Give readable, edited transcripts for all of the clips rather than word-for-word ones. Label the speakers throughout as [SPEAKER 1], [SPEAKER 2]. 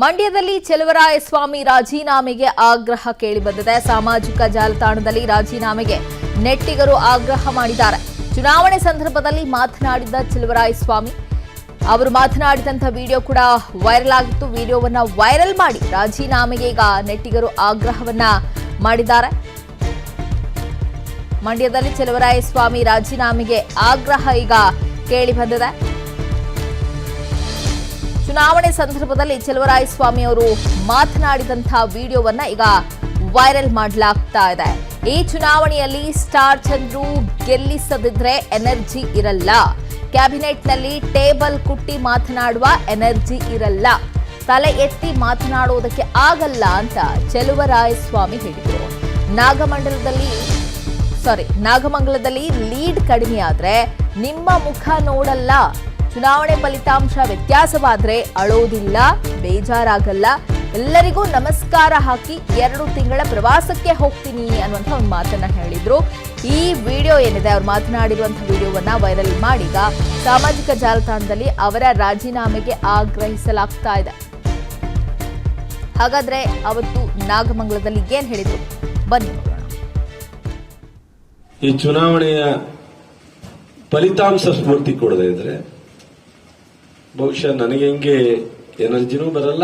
[SPEAKER 1] ಮಂಡ್ಯದಲ್ಲಿ ಚೆಲುವರಾಯಸ್ವಾಮಿ ರಾಜೀನಾಮೆಗೆ ಆಗ್ರಹ ಕೇಳಿಬಂದಿದೆ. ಸಾಮಾಜಿಕ ಜಾಲತಾಣದಲ್ಲಿ ರಾಜೀನಾಮೆಗೆ ನೆಟ್ಟಿಗರು ಆಗ್ರಹ ಮಾಡಿದ್ದಾರೆ. ಚುನಾವಣೆ ಸಂದರ್ಭದಲ್ಲಿ ಮಾತನಾಡಿದ ಚೆಲುವರಾಯಸ್ವಾಮಿ ಅವರು ಮಾತನಾಡಿದಂತ ವಿಡಿಯೋ ಕೂಡ ವೈರಲ್ ಆಗಿತ್ತು. ವಿಡಿಯೋವನ್ನ ವೈರಲ್ ಮಾಡಿ ರಾಜೀನಾಮೆಗೆ ಈಗ ನೆಟ್ಟಿಗರು ಆಗ್ರಹವನ್ನ ಮಾಡಿದ್ದಾರೆ. ಮಂಡ್ಯದಲ್ಲಿ ಚೆಲುವರಾಯಸ್ವಾಮಿ ರಾಜೀನಾಮೆಗೆ ಆಗ್ರಹ ಈಗ ಕೇಳಿ ಬಂದಿದೆ. ಚುನಾವಣೆ ಸಂದರ್ಭದಲ್ಲಿ ಚೆಲುವರಾಯಸ್ವಾಮಿ ಅವರು ಮಾತನಾಡಿದಂತಹ ವಿಡಿಯೋವನ್ನ ಈಗ ವೈರಲ್ ಮಾಡಲಾಗ್ತಾ ಇದೆ. ಈ ಚುನಾವಣೆಯಲ್ಲಿ ಸ್ಟಾರ್ ಚಂದ್ರು ಗೆಲ್ಲಿಸದಿದ್ರೆ ಎನರ್ಜಿ ಇರಲ್ಲ, ಕ್ಯಾಬಿನೆಟ್ನಲ್ಲಿ ಟೇಬಲ್ ಕುಟ್ಟಿ ಮಾತನಾಡುವ ಎನರ್ಜಿ ಇರಲ್ಲ, ತಲೆ ಎತ್ತಿ ಮಾತನಾಡುವುದಕ್ಕೆ ಆಗಲ್ಲ ಅಂತ ಚೆಲುವರಾಯಸ್ವಾಮಿ ಹೇಳಿದರು. ನಾಗಮಂಗಲದಲ್ಲಿ ಲೀಡ್ ಕಡಿಮೆಯಾದ್ರೆ ನಿಮ್ಮ ಮುಖ ನೋಡಲ್ಲ, ಚುನಾವಣೆ ಫಲಿತಾಂಶ ವ್ಯತ್ಯಾಸವಾದ್ರೆ ಅಳೋದಿಲ್ಲ, ಬೇಜಾರಾಗಲ್ಲ, ಎಲ್ಲರಿಗೂ ನಮಸ್ಕಾರ ಹಾಕಿ 2 ತಿಂಗಳ ಪ್ರವಾಸಕ್ಕೆ ಹೋಗ್ತೀನಿ ಅನ್ನುವಂಥ ಒಂದು ಮಾತನ್ನ ಹೇಳಿದ್ರು. ಈ ವಿಡಿಯೋ ಏನಿದೆ, ಅವ್ರು ಮಾತನಾಡಿರುವಂತಹ ವಿಡಿಯೋವನ್ನ ವೈರಲ್ ಮಾಡಿ ಈಗ ಸಾಮಾಜಿಕ ಜಾಲತಾಣದಲ್ಲಿ ಅವರ ರಾಜೀನಾಮೆಗೆ ಆಗ್ರಹಿಸಲಾಗ್ತಾ ಇದೆ. ಹಾಗಾದ್ರೆ ಅವತ್ತು ನಾಗಮಂಗಲದಲ್ಲಿ ಏನ್ ಹೇಳಿದ್ರು ಬನ್ನಿ ನೋಡೋಣ.
[SPEAKER 2] ಈ ಚುನಾವಣೆಯ ಫಲಿತಾಂಶ ಸ್ಫೂರ್ತಿ ಕೊಡದೇ ಇದ್ರೆ ಬಹುಶಃ ನನಗೆ ಹೆಂಗೆ ಎನರ್ಜಿನೂ ಬರಲ್ಲ,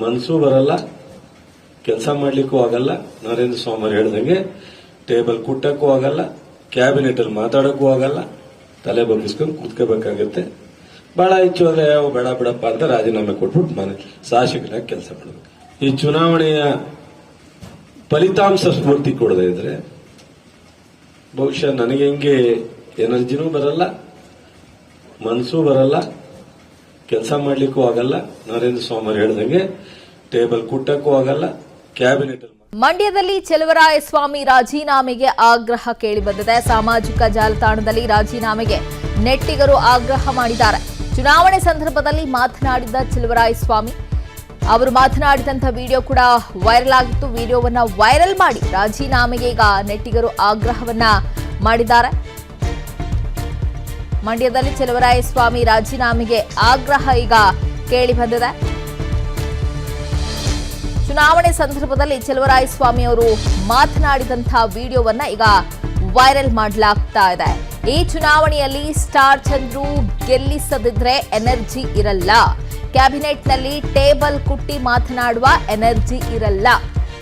[SPEAKER 2] ಮನಸ್ಸೂ ಬರಲ್ಲ, ಕೆಲಸ ಮಾಡ್ಲಿಕ್ಕೂ ಆಗಲ್ಲ. ನರೇಂದ್ರ ಸ್ವಾಮಿ ಹೇಳ್ದಂಗೆ ಟೇಬಲ್ ಕುಟ್ಟಕ್ಕೂ ಆಗಲ್ಲ, ಕ್ಯಾಬಿನೆಟ್ ಅಲ್ಲಿ ಮಾತಾಡಕ್ಕೂ ಆಗಲ್ಲ, ತಲೆ ಬಗ್ಗಿಸ್ಕೊಂಡು ಕೂತ್ಕೋಬೇಕಾಗತ್ತೆ. ಬಹಳ ಹೆಚ್ಚು ಅಂದ್ರೆ ಬೇಡ ಬಿಡಪ್ಪ ಅಂತ ರಾಜೀನಾಮೆ ಕೊಟ್ಬಿಟ್ಟು ಮನೆ ಶಾಸಕರಾಗಿ ಕೆಲಸ ಮಾಡಬೇಕು. ಈ ಚುನಾವಣೆಯ ಫಲಿತಾಂಶ ಸ್ಫೂರ್ತಿ ಕೊಡದೇ ಇದ್ರೆ ಬಹುಶಃ ನನಗೆ ಹೆಂಗೆ ಎನರ್ಜಿನೂ ಬರಲ್ಲ, ಮನಸ್ಸೂ ಬರಲ್ಲ, ಕೆಲಸ ಮಾಡ್ಲಿಕ್ಕೂ ಆಗಲ್ಲ. ನರೇಂದ್ರ ಸ್ವಾಮಿ ಹೇಳ್ದಂಗೆ ಟೇಬಲ್ ಕುಟ್ಟಕ್ಕೂ ಆಗಲ್ಲ, ಕ್ಯಾಬಿನೆಟ್.
[SPEAKER 1] ಮಂಡ್ಯದಲ್ಲಿ ಚೆಲುವರಾಯಸ್ವಾಮಿ ರಾಜೀನಾಮೆಗೆ ಆಗ್ರಹ ಕೇಳಿಬಂದಿದೆ. ಸಾಮಾಜಿಕ ಜಾಲತಾಣದಲ್ಲಿ ರಾಜೀನಾಮೆಗೆ ನೆಟ್ಟಿಗರು ಆಗ್ರಹ ಮಾಡಿದ್ದಾರೆ. ಚುನಾವಣೆ ಸಂದರ್ಭದಲ್ಲಿ ಮಾತನಾಡಿದ ಚೆಲುವರಾಯಸ್ವಾಮಿ ಅವರು ಮಾತನಾಡಿದಂತ ವಿಡಿಯೋ ಕೂಡ ವೈರಲ್ ಆಗಿತ್ತು. ವಿಡಿಯೋವನ್ನ ವೈರಲ್ ಮಾಡಿ ರಾಜೀನಾಮೆಗೆ ಈಗ ನೆಟ್ಟಿಗರು ಆಗ್ರಹವನ್ನ ಮಾಡಿದ್ದಾರೆ. ಮಂಡ್ಯದಲ್ಲಿ ಚೆಲುವರಾಯಸ್ವಾಮಿ ರಾಜೀನಾಮೆಗೆ ಆಗ್ರಹ ಈಗ ಕೇಳಿ ಬಂದಿದೆ. ಚುನಾವಣೆ ಸಂದರ್ಭದಲ್ಲಿ ಚೆಲುವರಾಯಸ್ವಾಮಿ ಅವರು ಮಾತನಾಡಿದಂತಹ ವಿಡಿಯೋವನ್ನ ಈಗ ವೈರಲ್ ಮಾಡಲಾಗ್ತಾ ಇದೆ. ಈ ಚುನಾವಣೆಯಲ್ಲಿ ಸ್ಟಾರ್ ಚಂದ್ರು ಗೆಲ್ಲಿಸದಿದ್ರೆ ಎನರ್ಜಿ ಇರಲ್ಲ, ಕ್ಯಾಬಿನೆಟ್ನಲ್ಲಿ ಟೇಬಲ್ ಕುಟ್ಟಿ ಮಾತನಾಡುವ ಎನರ್ಜಿ ಇರಲ್ಲ,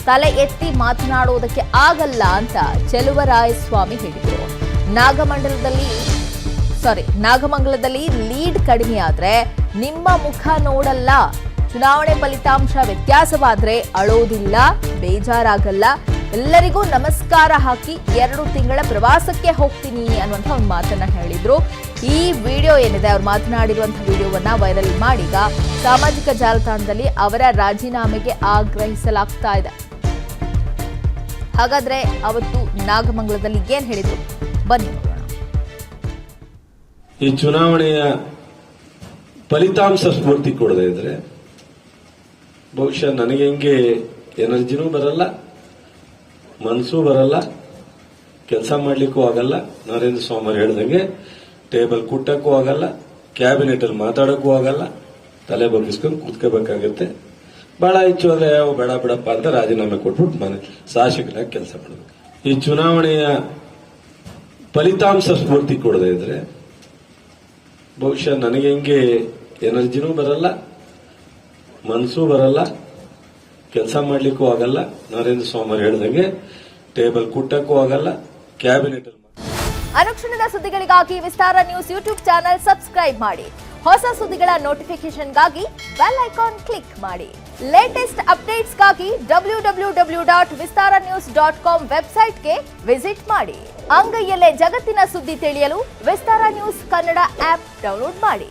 [SPEAKER 1] ತಲೆ ಎತ್ತಿ ಮಾತನಾಡುವುದಕ್ಕೆ ಆಗಲ್ಲ ಅಂತ ಚೆಲುವರಾಯಸ್ವಾಮಿ ಹೇಳಿದರು. ನಾಗಮಂಗಲದಲ್ಲಿ ಲೀಡ್ ಕಡಿಮೆಯಾದ್ರೆ ನಿಮ್ಮ ಮುಖ ನೋಡಲ್ಲ, ಚುನಾವಣೆ ಫಲಿತಾಂಶ ವ್ಯತ್ಯಾಸವಾದ್ರೆ ಅಳೋದಿಲ್ಲ, ಬೇಜಾರಾಗಲ್ಲ, ಎಲ್ಲರಿಗೂ ನಮಸ್ಕಾರ ಹಾಕಿ 2 ತಿಂಗಳ ಪ್ರವಾಸಕ್ಕೆ ಹೋಗ್ತೀನಿ ಅನ್ನುವಂಥ ಒಂದು ಮಾತನ್ನ ಹೇಳಿದ್ರು. ಈ ವಿಡಿಯೋ ಏನಿದೆ, ಅವ್ರು ಮಾತನಾಡಿರುವಂತಹ ವಿಡಿಯೋವನ್ನ ವೈರಲ್ ಮಾಡಿ ಈಗ ಸಾಮಾಜಿಕ ಜಾಲತಾಣದಲ್ಲಿ ಅವರ ರಾಜೀನಾಮೆಗೆ ಆಗ್ರಹಿಸಲಾಗ್ತಾ ಇದೆ. ಹಾಗಾದ್ರೆ ಅವತ್ತು ನಾಗಮಂಗಲದಲ್ಲಿ ಏನ್ ಹೇಳಿದ್ರು ಬನ್ನಿ ನೋಡೋಣ.
[SPEAKER 2] ಈ ಚುನಾವಣೆಯ ಫಲಿತಾಂಶ ಸ್ಫೂರ್ತಿ ಕೊಡದೇ ಇದ್ರೆ ಬಹುಶಃ ನನಗೆ ಹೆಂಗೆ ಎನರ್ಜಿನೂ ಬರಲ್ಲ, ಮನಸ್ಸೂ ಬರಲ್ಲ, ಕೆಲಸ ಮಾಡ್ಲಿಕ್ಕೂ ಆಗಲ್ಲ. ನರೇಂದ್ರ ಸ್ವಾಮಿ ಹೇಳ್ದಂಗೆ ಟೇಬಲ್ ಕುಟ್ಟಕ್ಕೂ ಆಗಲ್ಲ, ಕ್ಯಾಬಿನೆಟ್ ಅಲ್ಲಿ ಮಾತಾಡಕ್ಕೂ ಆಗಲ್ಲ, ತಲೆ ಬಗ್ಗಿಸ್ಕೊಂಡು ಕೂತ್ಕೋಬೇಕಾಗತ್ತೆ. ಬಹಳ ಹೆಚ್ಚು ಅಂದ್ರೆ ಬೇಡ ಬಿಡಪ್ಪ ಅಂತ ರಾಜೀನಾಮೆ ಕೊಟ್ಬಿಟ್ಟು ಮನೆ ಶಾಸಕರಾಗಿ ಕೆಲಸ ಮಾಡಬೇಕು. ಈ ಚುನಾವಣೆಯ ಫಲಿತಾಂಶ ಸ್ಫೂರ್ತಿ ಕೊಡದೇ ಇದ್ರೆ ಬಹುಶಃ ನನಗೆ ಹೆಂಗೆ ಎನರ್ಜಿನೂ ಬರಲ್ಲ, ಮನಸ್ಸೂ ಬರಲ್ಲ, ಕೆಲಸ ಮಾಡ್ಲಿಕ್ಕೂ ಆಗಲ್ಲ. ನರೇಂದ್ರ ಸ್ವಾಮಿ ಹೇಳ್ದಂಗೆ ಟೇಬಲ್ ಕುಟ್ಟಕ್ಕೂ ಆಗಲ್ಲ, ಕ್ಯಾಬಿನೆಟ್.
[SPEAKER 1] ಅನುಕ್ಷಣದ ಸುದ್ದಿಗಳಿಗಾಗಿ ವಿಸ್ತಾರ ನ್ಯೂಸ್ ಯೂಟ್ಯೂಬ್ ಚಾನೆಲ್ ಸಬ್ಸ್ಕ್ರೈಬ್ ಮಾಡಿ. ಹೊಸ ಸುದ್ದಿಗಳ ನೋಟಿಫಿಕೇಶನ್ಗಾಗಿ ಬೆಲ್ ಐಕಾನ್ ಕ್ಲಿಕ್ ಮಾಡಿ. ಲೇಟೆಸ್ಟ್ ಅಪ್ಡೇಟ್ಸ್ಗಾಗಿ www.vistaranews.com ವೆಬ್ಸೈಟ್ಗೆ ವಿಸಿಟ್ ಮಾಡಿ. ಅಂಗೈಯಲ್ಲೇ ಜಗತ್ತಿನ ಸುದ್ದಿ ತಿಳಿಯಲು ವಿಸ್ತಾರ ನ್ಯೂಸ್ ಕನ್ನಡ ಆಪ್ ಡೌನ್ಲೋಡ್ ಮಾಡಿ.